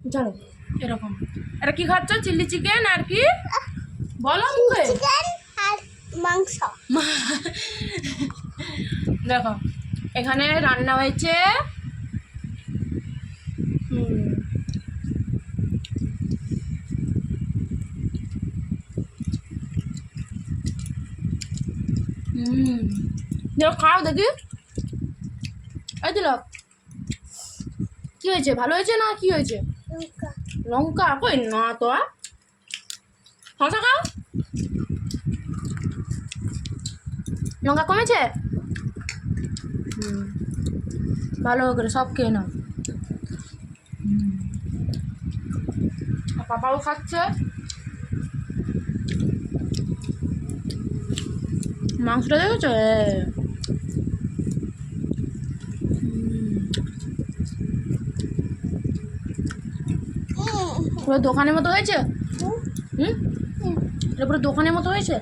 চলো এরকম। এটা কি খাচ্ছ? চিলি চিকেন আর কি বলো মুখে? চিকেন আর মাংস। দেখো এখানে রান্না হয়েছে খাও দেখি। এই দিল কি হয়েছে? ভালো হয়েছে না কি হয়েছে? লঙ্কা কই না তো। শশা খাও। লঙ্কা কমেছে? ভালো করে সব খেয়ে নাও। পাপাও খাচ্ছে। মাংসটা দেখেছো? পুরো দোকানের মতো হয়েছে। এটা পুরো দোকানের মতো হয়েছে।